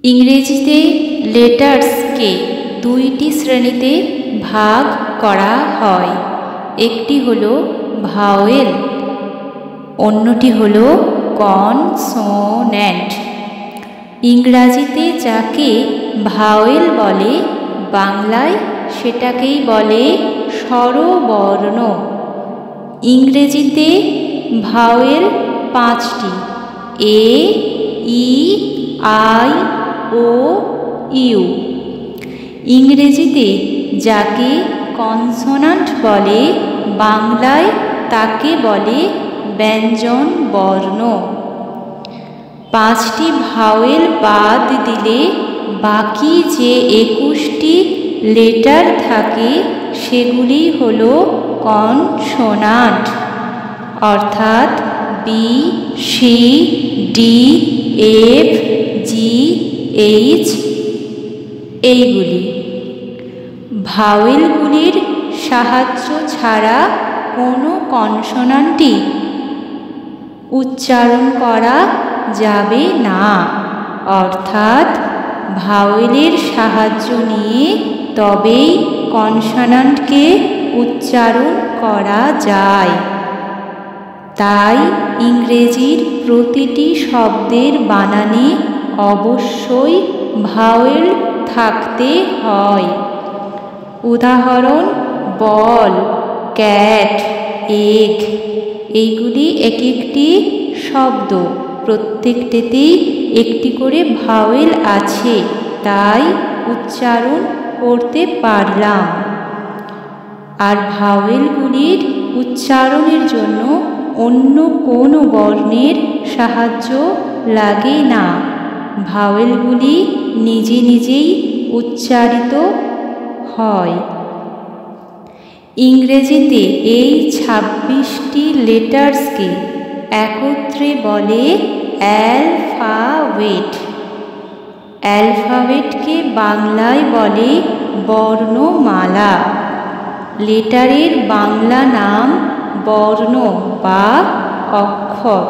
ইংরেজিতে লেটার্সকে দুইটি শ্রেণীতে ভাগ করা হয়। একটি হলো ভাওয়েল, অন্যটি হলো কনসোন্যান্ট। ইংরাজিতে যাকে ভাওয়েল বলে, বাংলায় সেটাকেই বলে স্বরবর্ণ। ইংরেজিতে ভাওয়েল 5টি: এ, ই, আই, ও, ইউ। ইংরেজিতে যাকে কনসোন্যান্ট বলে, বাংলায় তাকে বলে ব্যঞ্জন বর্ণ। 5টি ভাওয়েল বাদ দিলে বাকি যে 21টি লেটার থাকে সেগুলি হলো কনসোন্যান্ট, অর্থাৎ বি, সি, ডি, এফ, জি, এইচ এইগুলি। ভাওয়েলগুলির সাহায্য ছাড়া কোনো কনসোন্যান্টই উচ্চারণ করা যাবে না, অর্থাৎ ভাওয়েলের সাহায্য নিয়ে তবেই কনসোন্যান্টকে উচ্চারণ করা যায়। তাই ইংরেজির প্রতিটি শব্দের বানানে অবশ্যই ভাওয়েল থাকতে হয়। উদাহরণ: বল, ক্যাট, এগ এইগুলি এক একটি শব্দ, প্রত্যেকটিতেই একটি করে ভাওয়েল আছে, তাই উচ্চারণ করতে পারলাম। আর ভাওয়েলগুলির উচ্চারণের জন্য অন্য কোনো বর্ণের সাহায্য লাগে না, ভাওয়েলগুলি নিজে নিজেই উচ্চারিত হয়। ইংরেজিতে এই 26টি লেটার্সকে একত্রে বলে অ্যালফাবেট। অ্যালফাবেটকে বাংলায় বলে বর্ণমালা। লেটারের বাংলা নাম বর্ণ বা অক্ষর।